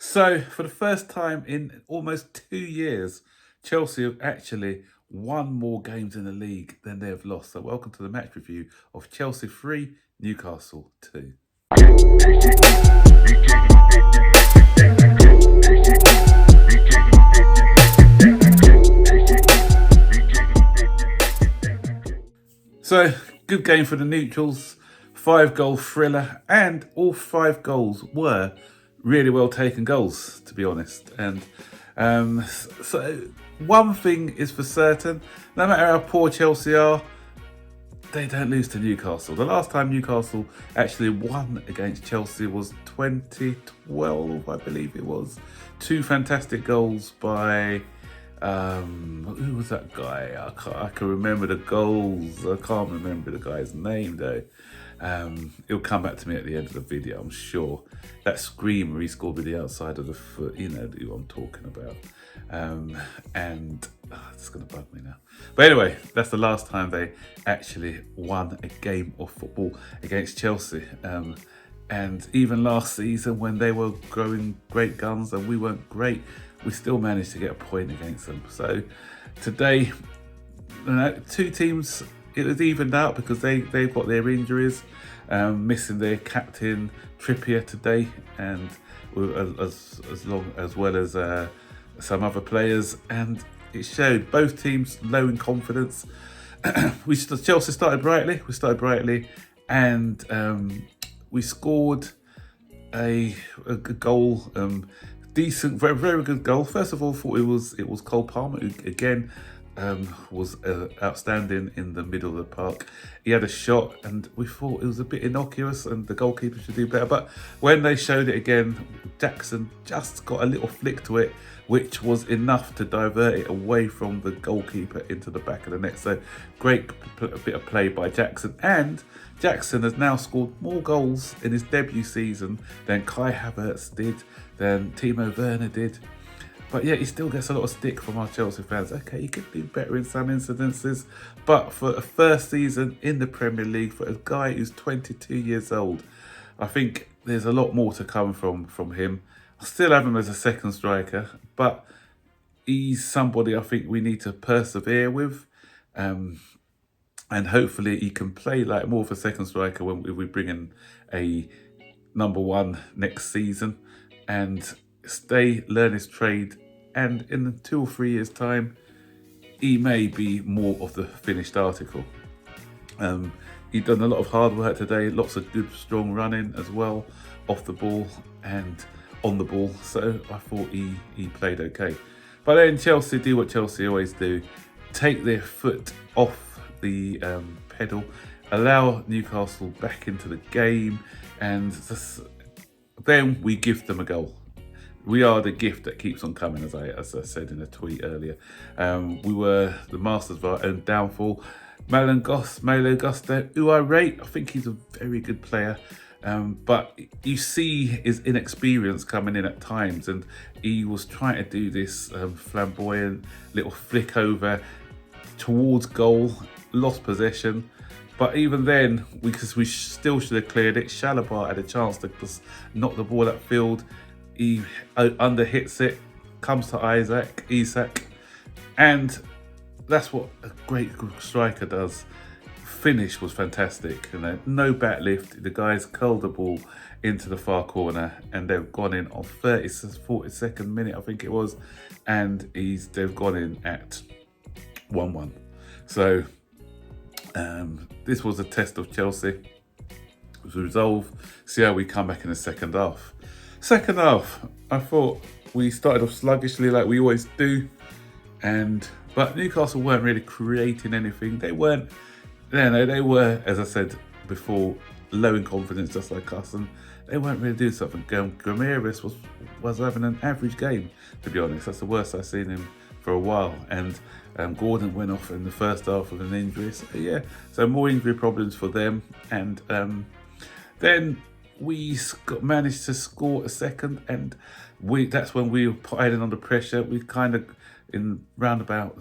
So, for the first time in almost 2 years, Chelsea have actually won more games in the league than they have lost. So, welcome to the match review of Chelsea 3, Newcastle 2. So, good game for the neutrals, 5 goal thriller, and all 5 goals were really well taken goals, to be honest. And so, one thing is for certain: no matter how poor Chelsea are, they don't lose to Newcastle. The last time Newcastle actually won against Chelsea was 2012, I believe it was. 2 fantastic goals by who was that guy? I can remember the goals. I can't remember the guy's name though. It'll come back to me at the end of the video, I'm sure. That screamer he scored with the outside of the foot, you know who I'm talking about. It's gonna bug me now. But anyway, that's the last time they actually won a game of football against Chelsea. And even last season, when they were growing great guns and we weren't great, we still managed to get a point against them. So today, two teams, it was evened out because they've got their injuries, missing their captain Trippier today, and as well as some other players, and it showed both teams low in confidence. Chelsea started brightly, and we scored a goal. Decent, very good goal. First of all, I thought it was Cole Palmer, who again was outstanding in the middle of the park. He had a shot, and we thought it was a bit innocuous, and the goalkeeper should do better. But when they showed it again, Jackson just got a little flick to it, which was enough to divert it away from the goalkeeper into the back of the net. So great bit of play by Jackson. And Jackson has now scored more goals in his debut season than Kai Havertz did, than Timo Werner did. But yeah, he still gets a lot of stick from our Chelsea fans. Okay, he could do better in some incidences, but for a first season in the Premier League, for a guy who's 22 years old, I think there's a lot more to come from him. I still have him as a second striker, but he's somebody I think we need to persevere with. And hopefully he can play like more of a second striker when we bring in a number one next season, and learn his trade, and in 2 or 3 years' time, he may be more of the finished article. He'd done a lot of hard work today, lots of good, strong running as well, off the ball and on the ball. So I thought he played okay. But then Chelsea do what Chelsea always do: take their foot off the pedal, allow Newcastle back into the game, and then we give them a goal. We are the gift that keeps on coming, as I said in a tweet earlier. We were the masters of our own downfall. Malo Gusto, who I rate, I think he's a very good player. But you see his inexperience coming in at times, and he was trying to do this flamboyant little flick over towards goal, lost possession. But even then, because we still should have cleared it, Shalabar had a chance to just knock the ball upfield. He underhits it, comes to Isak, and that's what a great striker does. Finish was fantastic, no back lift. The guys curled the ball into the far corner, and they've gone in on 42nd minute, I think it was, and they've gone in at 1-1. So this was a test of Chelsea. It was resolved. See how we come back in the second half. Second half, I thought we started off sluggishly like we always do, but Newcastle weren't really creating anything. They were, as I said before, low in confidence, just like us, and they weren't really doing something. Ramirez was having an average game, to be honest. That's the worst I've seen him for a while, and Gordon went off in the first half with an injury. So more injury problems for them, and then we managed to score a second, and that's when we were piling under pressure. We kind of, in round about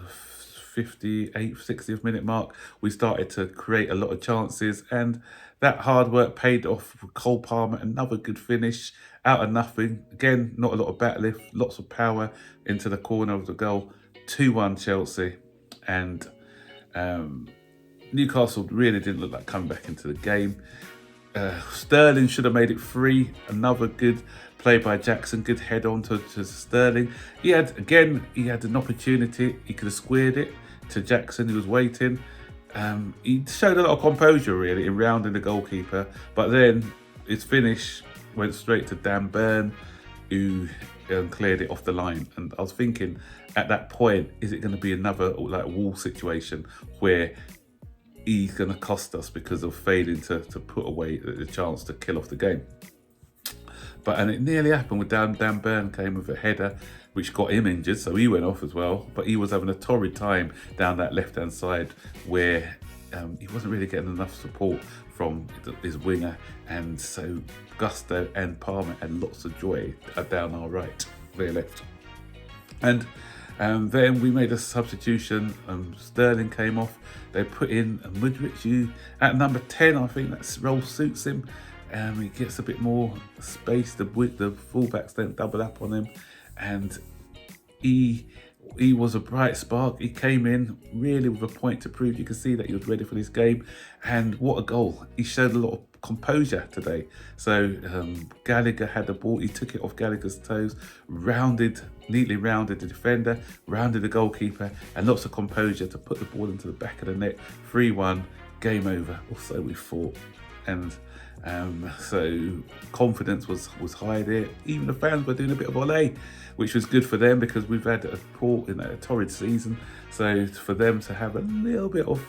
58th, 60th minute mark, we started to create a lot of chances, and that hard work paid off with Cole Palmer, another good finish, out of nothing. Again, not a lot of back lift, lots of power into the corner of the goal. 2-1 Chelsea. And Newcastle really didn't look like coming back into the game. Sterling should have made it 3. Another good play by Jackson. Good head on to Sterling. He had an opportunity. He could have squared it to Jackson, who was waiting. He showed a lot of composure, really, in rounding the goalkeeper. But then his finish went straight to Dan Burn, who cleared it off the line. And I was thinking, at that point, is it going to be another like wall situation where he's going to cost us because of failing to put away the chance to kill off the game? And it nearly happened with Dan Burn came with a header which got him injured, so he went off as well. But he was having a torrid time down that left-hand side where he wasn't really getting enough support from his winger, and so Gusto and Palmer had lots of joy down our right, their left. And then we made a substitution. Sterling came off. They put in Mudryk, who at number 10, I think that role suits him. He gets a bit more space. The fullbacks don't double up on him, and he was a bright spark. He came in really with a point to prove. You can see that he was ready for this game, and what a goal! He showed a lot of composure today. So Gallagher had the ball. He took it off Gallagher's toes, neatly rounded the defender, rounded the goalkeeper, and lots of composure to put the ball into the back of the net. 3-1, game over, or so we thought. And so confidence was high there. Even the fans were doing a bit of olé, which was good for them because we've had a torrid season. So for them to have a little bit of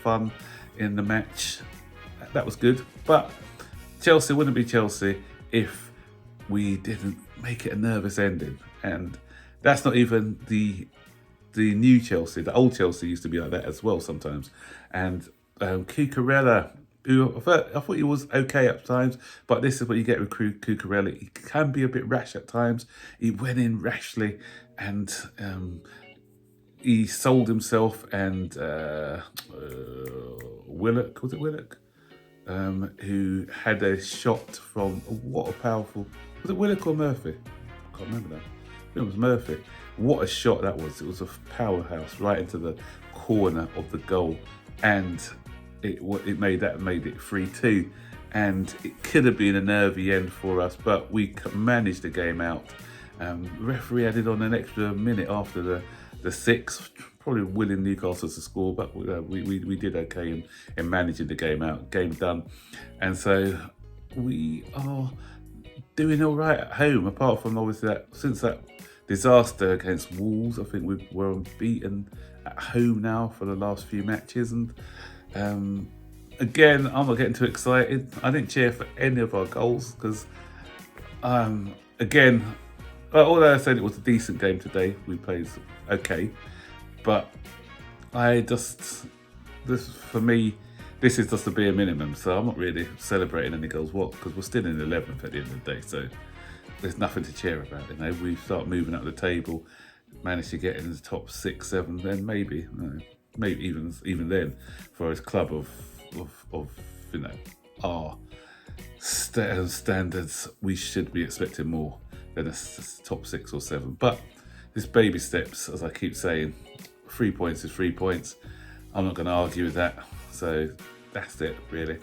fun in the match, that was good. But Chelsea wouldn't be Chelsea if we didn't make it a nervous ending. And that's not even the new Chelsea. The old Chelsea used to be like that as well sometimes. And Cucurella, who I thought he was okay at times, but this is what you get with Cucurella. He can be a bit rash at times. He went in rashly, and he sold himself. And Willock, was it Willock? Who had a shot from, what a powerful, was it Willock or Murphy? I can't remember that. I think it was Murphy. What a shot that was. It was a powerhouse right into the corner of the goal, and it made it 3-2, and it could have been a nervy end for us, but we managed the game out. Referee added on an extra minute after the 6th, probably willing Newcastle to score, but we did okay in managing the game out. Game done, and so we are doing all right at home. Apart from obviously that, since that disaster against Wolves, I think we're unbeaten at home now for the last few matches. And again, I'm not getting too excited. I didn't cheer for any of our goals because, again, although I said it was a decent game today, we played okay. But for me, this is just a bare minimum. So I'm not really celebrating any goals. What? Because we're still in 11th at the end of the day. So there's nothing to cheer about. You know, we start moving up the table, manage to get in the top 6, 7, then maybe even then, for a club of our standards, we should be expecting more than a top 6 or 7. But this baby steps, as I keep saying, 3 points is 3 points. I'm not going to argue with that. So that's it, really.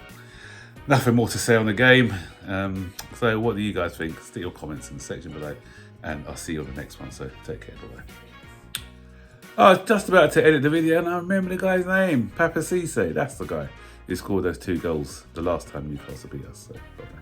Nothing more to say on the game. So what do you guys think? Stick your comments in the section below, and I'll see you on the next one. So take care, bye-bye. I was just about to edit the video and I remember the guy's name. Papa Cisse, that's the guy who scored those 2 goals the last time Newcastle beat us. So, bye-bye.